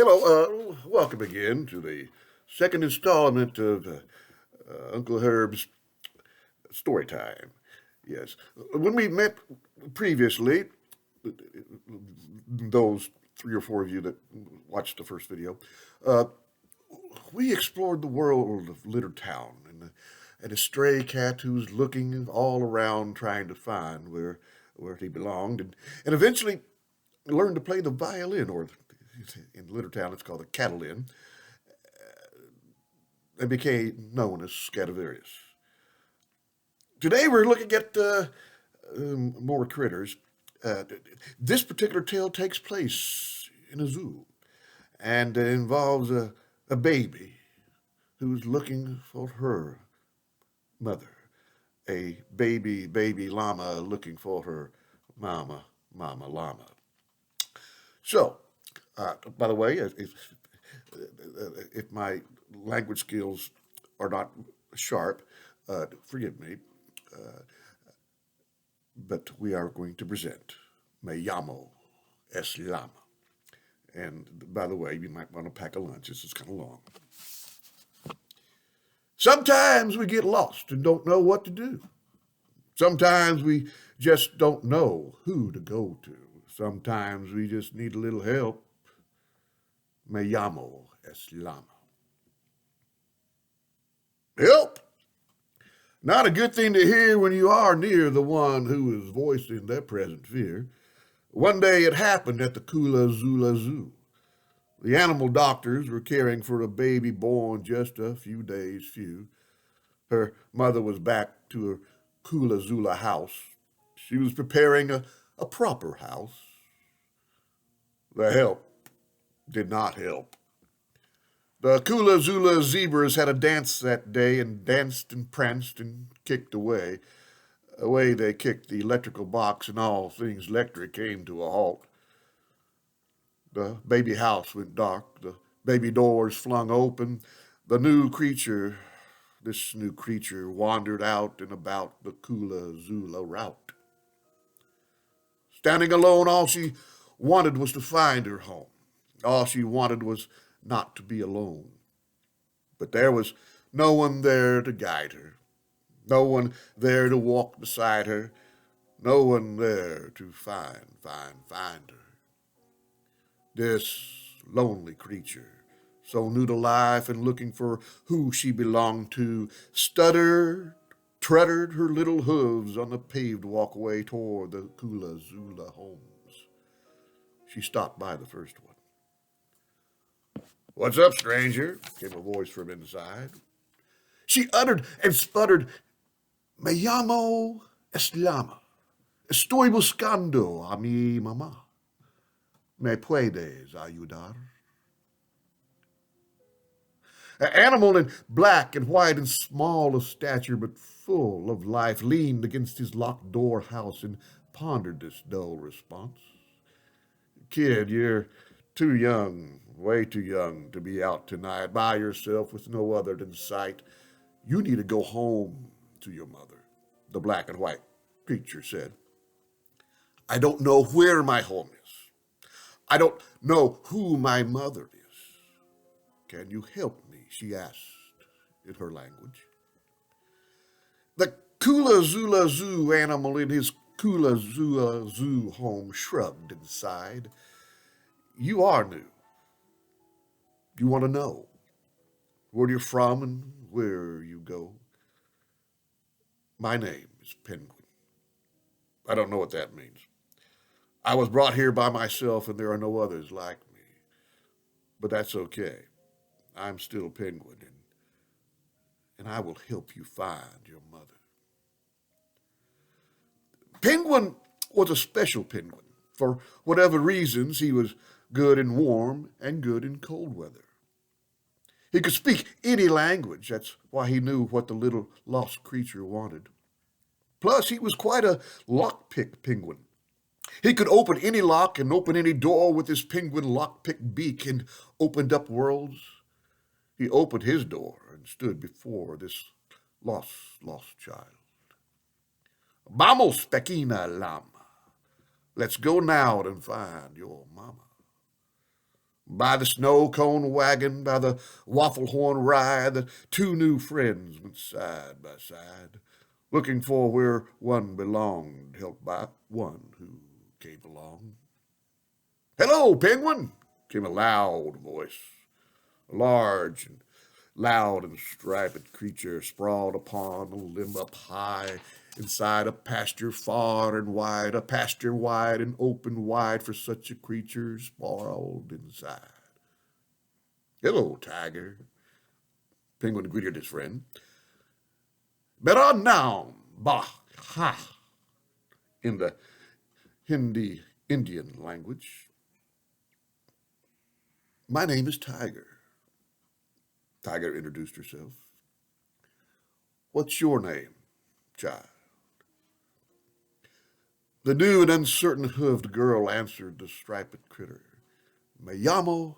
Hello, welcome again to the second installment of Uncle Herb's Story Time. Yes, when we met previously, those three or four of you that watched the first video, uh, we explored the world of Litter Town and a stray cat who's looking all around trying to find where he belonged, and eventually learned to play the violin, or in Litter Town it's called the catalin, and became known as Scadavarius. Today we're looking at more critters. Uh, this particular tale takes place in a zoo and involves a baby who's looking for her mother, a baby llama looking for her mama llama. So, by the way, if my language skills are not sharp, forgive me, but we are going to present Me Llamo es Llama. And by the way, you might want to pack a lunch. This is kind of long. Sometimes we get lost and don't know what to do. Sometimes we just don't know who to go to. Sometimes we just need a little help. Me llamo es Llama. Help! Not a good thing to hear when you are near the one who is voicing their present fear. One day it happened at the Kula Zula Zoo. The animal doctors were caring for a baby born just a few days few. Her mother was back to her Kula Zula house. She was preparing a proper house. The help did not help. The Kula Zula zebras had a dance that day and danced and pranced and kicked away. Away they kicked the electrical box, and all things electric came to a halt. The baby house went dark, the baby doors flung open. This new creature, wandered out and about the Kula Zula route. Standing alone, all she wanted was to find her home. All she wanted was not to be alone. But there was no one there to guide her, no one there to walk beside her, no one there to find her. This lonely creature, so new to life and looking for who she belonged to, stuttered, truddered her little hooves on the paved walkway toward the Kula Zula homes. She stopped by the first one. "What's up, stranger?" came a voice from inside. She uttered and sputtered, "Me llamo es Llama. Estoy buscando a mi mamá. ¿Me puedes ayudar?" An animal in black and white and small of stature but full of life leaned against his locked door house and pondered this dull response. "Kid, you're too young, way too young to be out tonight by yourself with no other in sight. You need to go home to your mother," the black and white creature said. "I don't know where my home is. I don't know who my mother is. Can you help me?" she asked in her language. The Kula Zula Zoo animal in his Kula Zula Zoo home shrugged and sighed. "You are new. You want to know where you're from and where you go. My name is Penguin. I don't know what that means. I was brought here by myself and there are no others like me. But that's okay. I'm still Penguin, and I will help you find your mother." Penguin was a special penguin. For whatever reasons, he was good in warm and good in cold weather. He could speak any language. That's why he knew what the little lost creature wanted. Plus, he was quite a lockpick penguin. He could open any lock and open any door with his penguin lockpick beak and opened up worlds. He opened his door and stood before this lost child. "Vamos, pequeña llama. Let's go now and find your mama." By the snow cone wagon, by the waffle horn rye, the two new friends went side by side, looking for where one belonged, helped by one who came along. "Hello, Penguin!" came a loud voice. A large and loud and striped creature sprawled upon a limb up high, inside a pasture far and wide, a pasture wide and open wide for such a creature sprawled inside. "Hello, Tiger," Penguin greeted his friend. "Better now, bah, ha," in the Hindi Indian language. "My name is Tiger." Tiger introduced herself. "What's your name, child?" The new and uncertain hoofed girl answered the striped critter. "Me llamo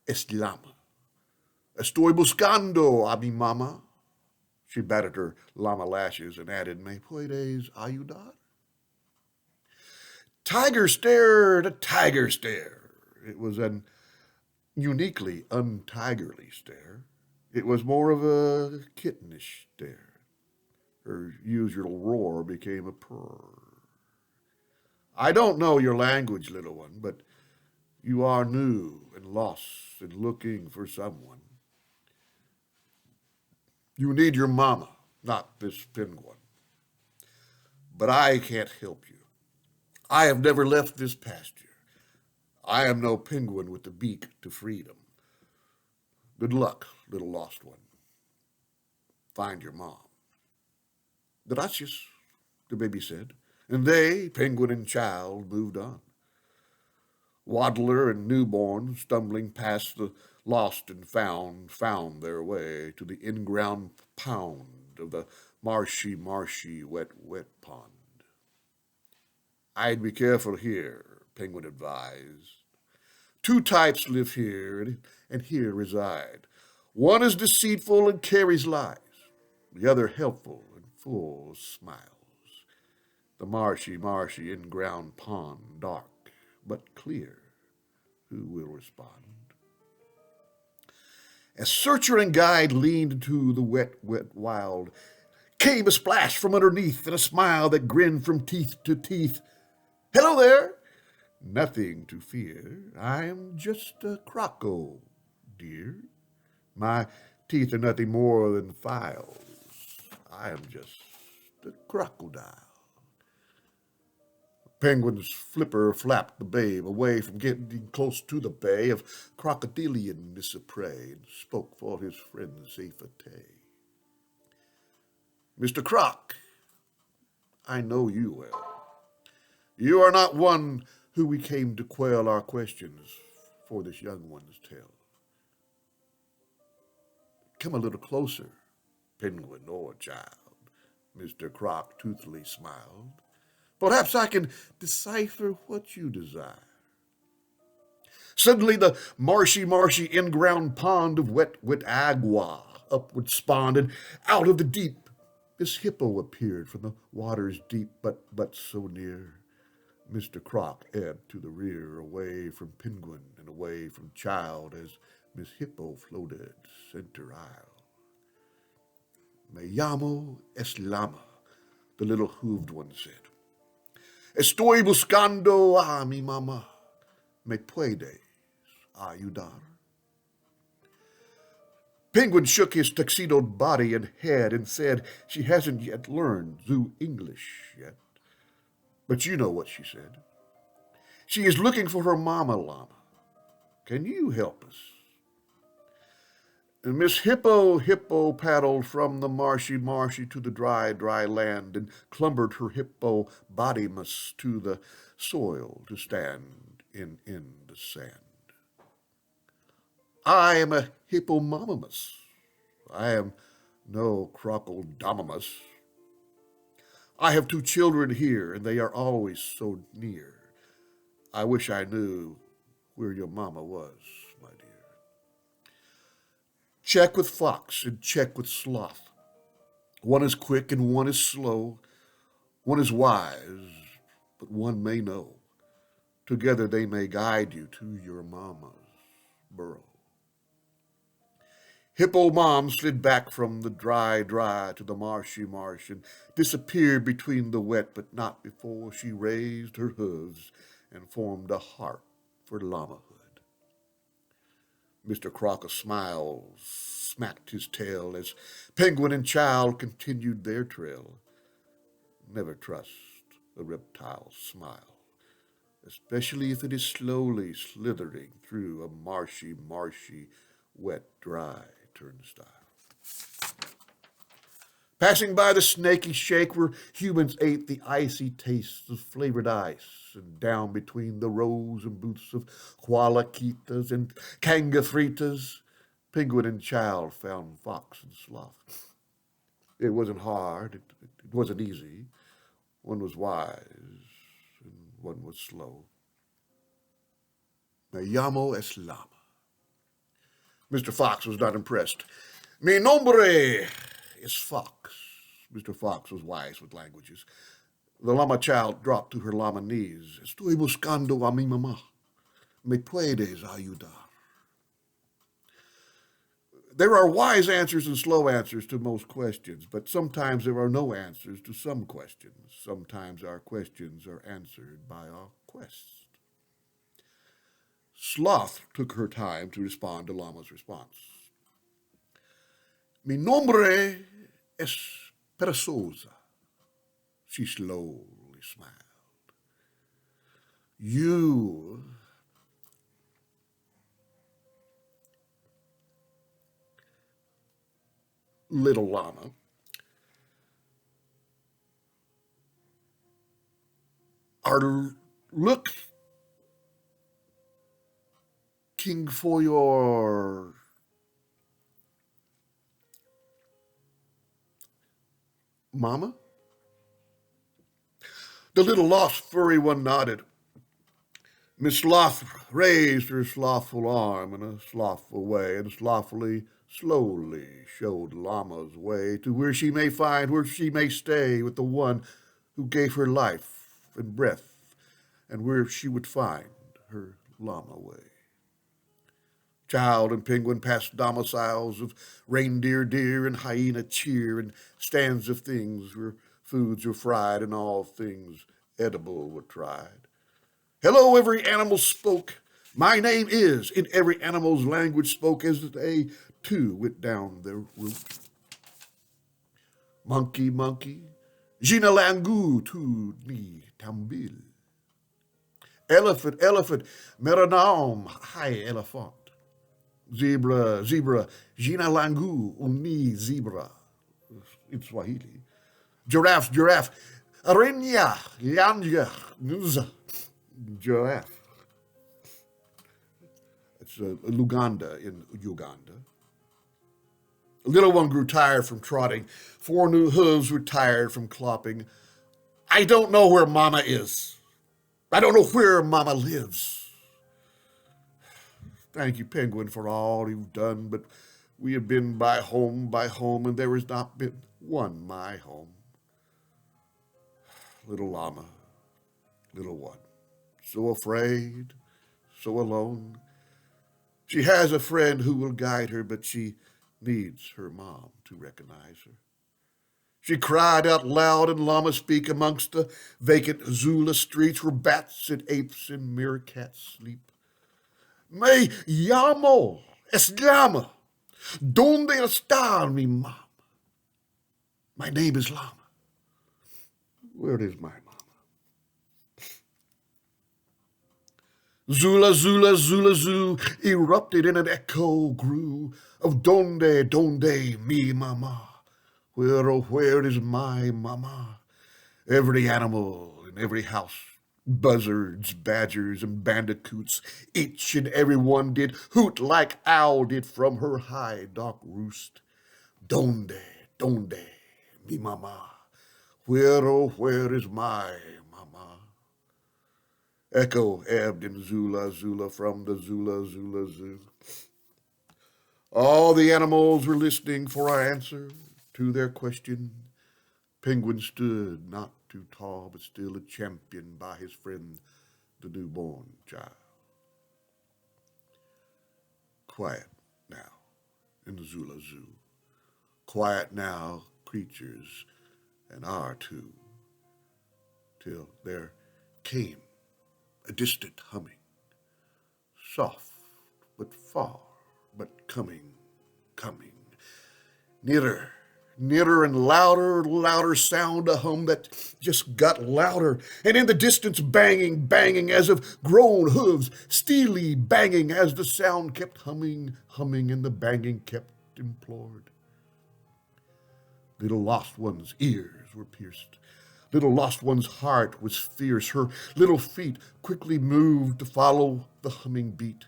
Llama. Estoy buscando a mi mamá." She batted her llama lashes and added, "Me puedes ayudar?" Tiger stared, a tiger stare. It was an uniquely untigerly stare. It was more of a kittenish stare. Her usual roar became a purr. "I don't know your language, little one, but you are new and lost and looking for someone. You need your mama, not this penguin. But I can't help you. I have never left this pasture. I am no penguin with the beak to freedom. Good luck, little lost one. Find your mom." "Gracias," the baby said, and they, penguin and child, moved on. Waddler and newborn, stumbling past the lost and found their way to the in-ground pound of the marshy, wet pond. "I'd be careful here," Penguin advised. "Two types live here and here reside. One is deceitful and carries lies. The other helpful and full of smiles. The marshy, in-ground pond, dark but clear. Who will respond?" As searcher and guide leaned into the wet wild, came a splash from underneath and a smile that grinned from teeth to teeth. "Hello there! Nothing to fear. I am just a croco, dear. My teeth are nothing more than files. I am just a crocodile." Penguin's flipper flapped the babe away from getting close to the bay of crocodilianness of prey and spoke for his friend's safety. "Mr. Croc, I know you well. You are not one who we came to quell our questions for this young one's tale. Come a little closer, penguin or child," Mr. Croc toothily smiled. "Perhaps I can decipher what you desire." Suddenly the marshy in-ground pond of wet agua upward spawned, and out of the deep this hippo appeared from the water's deep, but so near. Mr. Croc ebbed to the rear, away from penguin and away from child, as Miss Hippo floated center aisle. "Me llamo Llama," the little hooved one said. "Estoy buscando a mi mamá. ¿Me puedes ayudar?" Penguin shook his tuxedoed body and head and said she hasn't yet learned zoo English yet. But you know what she said. She is looking for her mama llama. Can you help us? And Miss Hippo paddled from the marshy to the dry land and clumbered her hippopotamus to the soil to stand in the sand. "I am a hippopotamus. I am no crocodile. I have two children here, and they are always so near. I wish I knew where your mama was, my dear. Check with fox and check with sloth. One is quick and one is slow. One is wise, but one may know. Together they may guide you to your mama's burrow. Hippo Mom slid back from the dry to the marshy marsh and disappeared between the wet, but not before she raised her hooves and formed a heart for llamahood. Mr. Crocker smiled, smacked his tail as Penguin and Child continued their trail. Never trust a reptile's smile, especially if it is slowly slithering through a marshy, wet, dry turnstile. Passing by the snaky shake where humans ate the icy tastes of flavored ice, and down between the rows and booths of hualaquitas and cangafritas, Penguin and Child found Fox and Sloth. It wasn't hard, it wasn't easy. One was wise, and one was slow. Me llamo es Llama. Mr. Fox was not impressed. Mi nombre es Fox. Mr. Fox was wise with languages. The llama child dropped to her llama knees. Estoy buscando a mi mamá. ¿Me puedes ayudar? There are wise answers and slow answers to most questions, but sometimes there are no answers to some questions. Sometimes our questions are answered by our quest. Sloth took her time to respond to Llama's response. Mi nombre es perezosa. She slowly smiled. You, little llama, are looking for your mama? The little lost furry one nodded. Miss Sloth raised her slothful arm in a slothful way and slowly showed Llama's way to where she may find, where she may stay with the one who gave her life and breath, and where she would find her llama way. Child and Penguin passed domiciles of reindeer, deer, and hyena cheer, and stands of things where foods were fried and all things edible were tried. Hello, every animal spoke. My name is, in every animal's language spoke as they, too, went down their route. Monkey, monkey, Gina Langu tu ni tambil. Elephant, elephant, Meranam, high elephant. Zebra, zebra, Gina Langu uni zebra, in Swahili. Giraffe, giraffe, Arenya, Yanja, Nuza, giraffe. It's Luganda in Uganda. The little one grew tired from trotting. 4 new hooves were tired from clopping. I don't know where Mama is. I don't know where Mama lives. Thank you, Penguin, for all you've done, but we have been by home, and there has not been one my home. Little llama, little one, so afraid, so alone. She has a friend who will guide her, but she needs her mom to recognize her. She cried out loud in llama speak amongst the vacant Zula streets where bats and apes and meerkats sleep. Me llamo es Llama. ¿Dónde está mi mama? My name is Llama. Where is my mama? Zula, Zula, Zula, Zoo erupted in an echo grew of donde, mi mama? Where, oh, where is my mama? Every animal in every house, buzzards, badgers, and bandicoots, each and every one did hoot like owl did from her high dark roost. Donde, mi mama? Where, oh, where is my mama? Echo ebbed in Zula, Zula from the Zula, Zula, Zoo. All the animals were listening for our answer to their question. Penguin stood, not too tall, but still a champion by his friend, the newborn child. Quiet now in the Zula Zoo. Quiet now, creatures, and our too, till there came a distant humming, soft but far, but coming, coming, nearer, nearer and louder, louder sound, a hum that just got louder, and in the distance banging, banging as of grown hooves, steely banging as the sound kept humming, humming, and the banging kept implored. Little lost one's ears were pierced. Little lost one's heart was fierce. Her little feet quickly moved to follow the humming beat.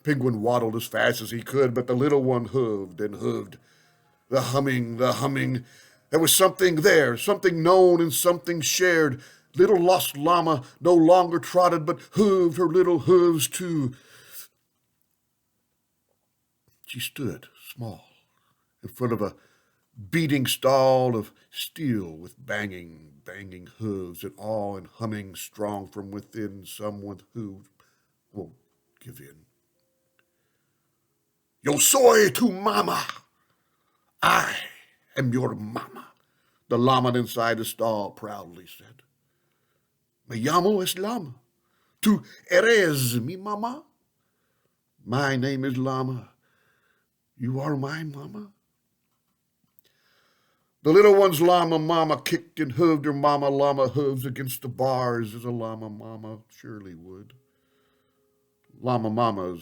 Penguin waddled as fast as he could, but the little one hooved and hooved. The humming, the humming. There was something there, something known and something shared. Little lost llama no longer trotted, but hooved her little hooves too. She stood small in front of a beating stall of steel with banging, banging hooves and awe and humming strong from within someone who won't give in. Yo soy tu mama. I am your mama, the llama inside the stall proudly said. Me llamo es Llama. Tu eres mi mama. My name is Llama. You are my mama. The little one's llama mama kicked and hooved her mama llama hooves against the bars as a llama mama surely would. Llama mamas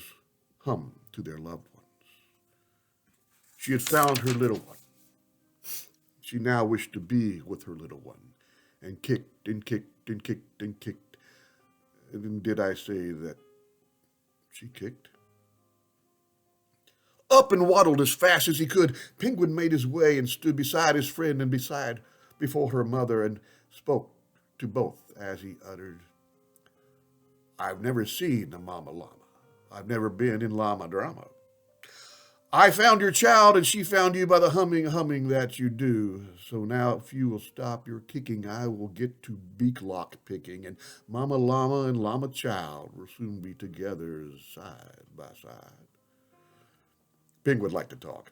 hummed to their loved ones. She had found her little one. She now wished to be with her little one, and kicked and kicked and kicked and kicked. And did I say that she kicked? Up and waddled as fast as he could, Penguin made his way and stood beside his friend and before her mother and spoke to both as he uttered, I've never seen a mama llama. I've never been in llama drama. I found your child and she found you by the humming, humming that you do. So now if you will stop your kicking, I will get to beak lock picking, and mama llama and llama child will soon be together side by side. Penguin liked to talk.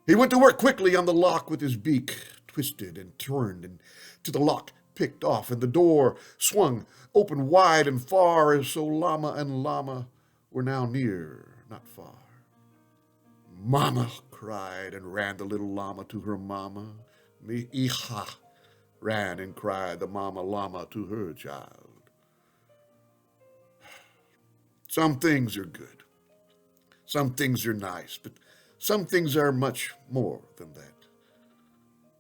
He went to work quickly on the lock with his beak, twisted and turned, and to the lock picked off, and the door swung open wide and far, as so llama and llama were now near, not far. Mama, cried, and ran the little llama to her mama. Mi hija, ran and cried the mama llama to her child. Some things are good. Some things are nice, but some things are much more than that.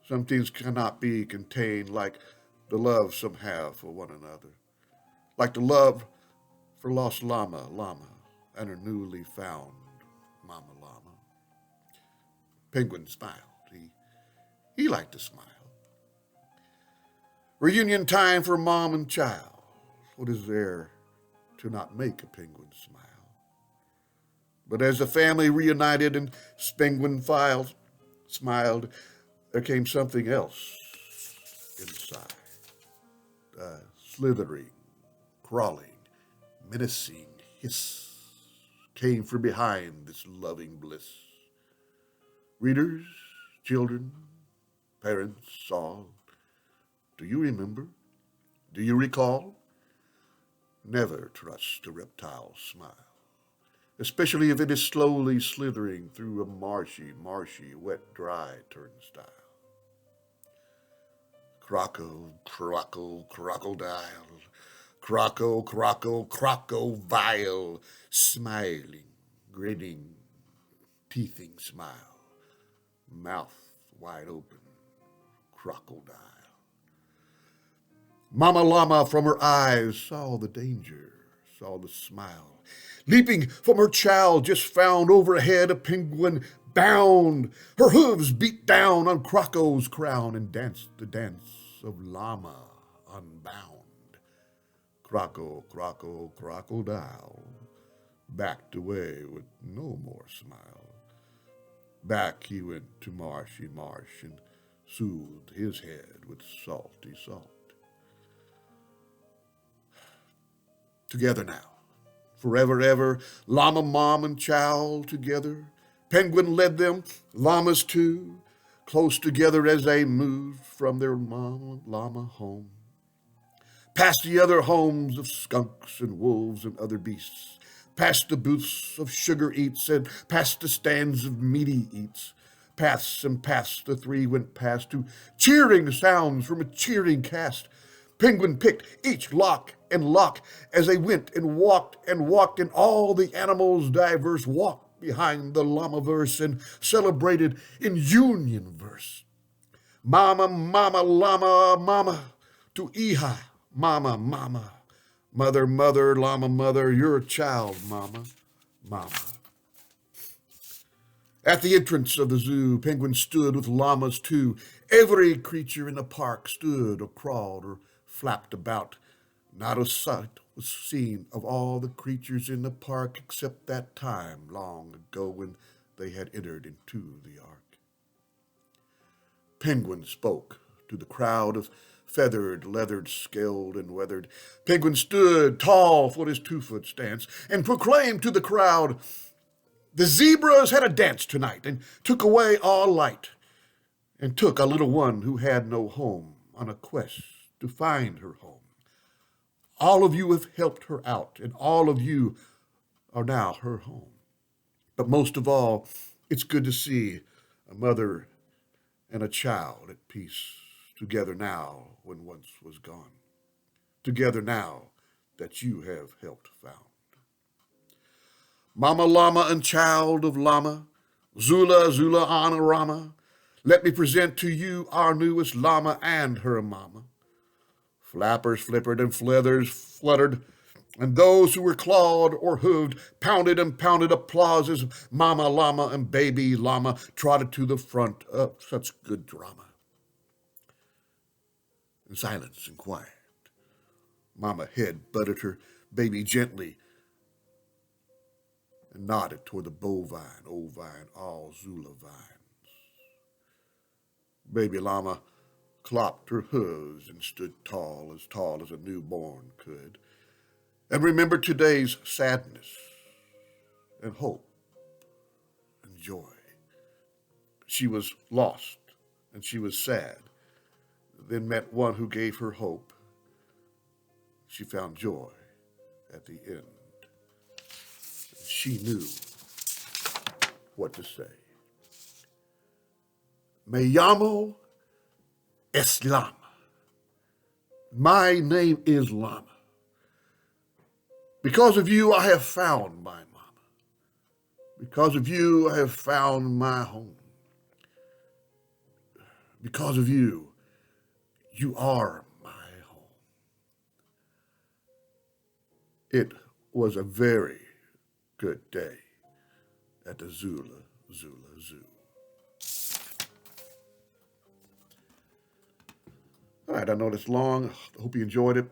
Some things cannot be contained, like the love some have for one another, like the love for lost llama and her newly found mama llama. Penguin smiled. He liked to smile. Reunion time for mom and child. What is there to not make a penguin smile? But as the family reunited and Penguin smiled, there came something else inside. A slithering, crawling, menacing hiss came from behind this loving bliss. Readers, children, parents, all, do you remember? Do you recall? Never trust a reptile's smile, especially if it is slowly slithering through a marshy, wet, dry turnstile. Crocodile, crocodile, smiling, grinning, teething smile. Mouth wide open, crocodile. Mama llama from her eyes saw the danger, saw the smile. Leaping from her child just found overhead, a penguin bound. Her hooves beat down on Croco's crown and danced the dance of llama unbound. Crocodile backed away with no more smile. Back he went to marshy marsh and soothed his head with salty salt. Together now, forever ever, llama mom and child together. Penguin led them, llamas too, close together as they moved from their mama llama home. Past the other homes of skunks and wolves and other beasts, past the booths of sugar eats and past the stands of meaty eats. Paths and paths the three went past to cheering sounds from a cheering cast. Penguin picked each lock and lock as they went and walked, and all the animals diverse walked behind the llama verse and celebrated in union verse. Mama, mama, llama, mama, to Iha, mama, mama. Mother, mother, llama, mother, you're a child, mama, mama. At the entrance of the zoo, penguins stood with llamas too. Every creature in the park stood or crawled or flapped about. Not a sight was seen of all the creatures in the park except that time long ago when they had entered into the ark. Penguin spoke to the crowd of feathered, leathered, scaled, and weathered. Penguin stood tall for his 2-foot stance and proclaimed to the crowd, the zebras had a dance tonight and took away all light and took a little one who had no home on a quest to find her home. All of you have helped her out, and all of you are now her home. But most of all, it's good to see a mother and a child at peace, together now when once was gone, together now that you have helped found. Mama llama and child of llama, Zula, Zula, Ana Rama, let me present to you our newest llama and her mama. Flappers flippered and feathers fluttered, and those who were clawed or hooved pounded and pounded applause as mama llama and baby llama trotted to the front of such good drama. In silence and quiet, mama head butted her baby gently and nodded toward the bovine, ovine, all Zula vines. Baby llama clopped her hooves and stood tall as a newborn could, and remembered today's sadness and hope and joy. She was lost and she was sad, then met one who gave her hope. She found joy at the end. She knew what to say. Me llamo es Llama. My name is Llama. Because of you, I have found my mama. Because of you, I have found my home. Because of you, you are my home. It was a very good day at the Zula Zoo. All right, I know it's long. I hope you enjoyed it.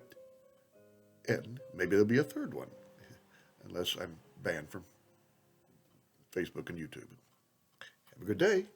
And maybe there'll be a third one, unless I'm banned from Facebook and YouTube. Have a good day.